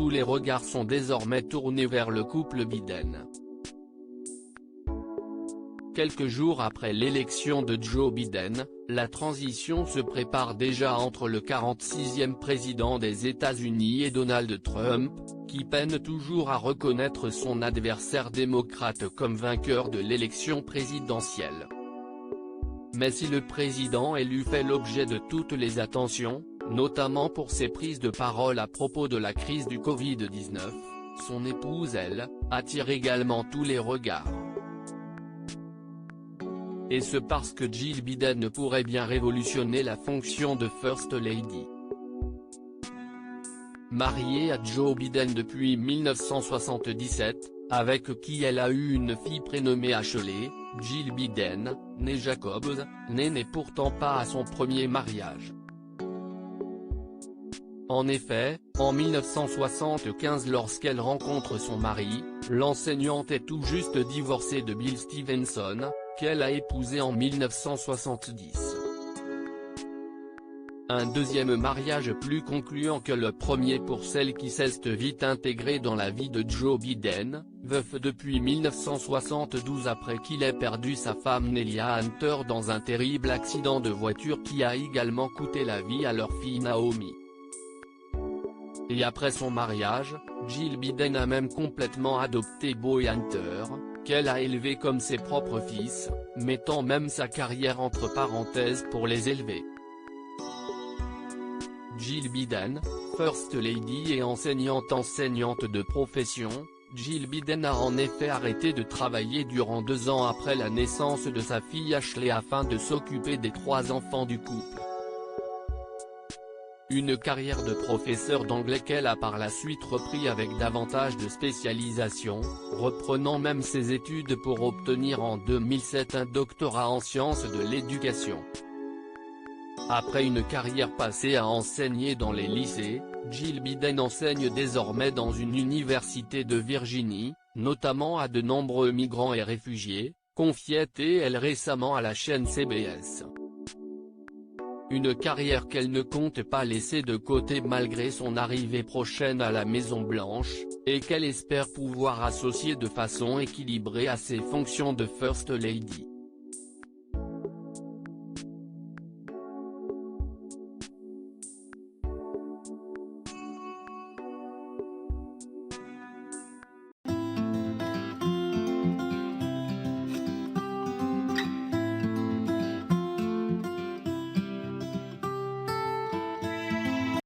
tous les regards sont désormais tournés vers le couple Biden. Quelques jours après l'élection de Joe Biden, la transition se prépare déjà entre le 46e président des États-Unis et Donald Trump, qui peine toujours à reconnaître son adversaire démocrate comme vainqueur de l'élection présidentielle. Mais si le président élu fait l'objet de toutes les attentions, notamment pour ses prises de parole à propos de la crise du Covid-19, son épouse elle, attire également tous les regards. Et ce parce que Jill Biden pourrait bien révolutionner la fonction de First Lady. Mariée à Joe Biden depuis 1977, avec qui elle a eu une fille prénommée Ashley, Jill Biden, née Jacobs, n'est pourtant pas à son premier mariage. En effet, en 1975 lorsqu'elle rencontre son mari, l'enseignante est tout juste divorcée de Bill Stevenson, qu'elle a épousé en 1970. Un deuxième mariage plus concluant que le premier pour celle qui s'est vite intégrée dans la vie de Joe Biden, veuf depuis 1972 après qu'il ait perdu sa femme Nelia Hunter dans un terrible accident de voiture qui a également coûté la vie à leur fille Naomi. Et après son mariage, Jill Biden a même complètement adopté Beau et Hunter, qu'elle a élevé comme ses propres fils, mettant même sa carrière entre parenthèses pour les élever. Jill Biden, First Lady et enseignante de profession, Jill Biden a en effet arrêté de travailler durant 2 ans après la naissance de sa fille Ashley afin de s'occuper des 3 enfants du couple. Une carrière de professeur d'anglais qu'elle a par la suite repris avec davantage de spécialisation, reprenant même ses études pour obtenir en 2007 un doctorat en sciences de l'éducation. Après une carrière passée à enseigner dans les lycées, Jill Biden enseigne désormais dans une université de Virginie, notamment à de nombreux migrants et réfugiés, confiait-elle récemment à la chaîne CBS. Une carrière qu'elle ne compte pas laisser de côté malgré son arrivée prochaine à la Maison-Blanche, et qu'elle espère pouvoir associer de façon équilibrée à ses fonctions de First Lady.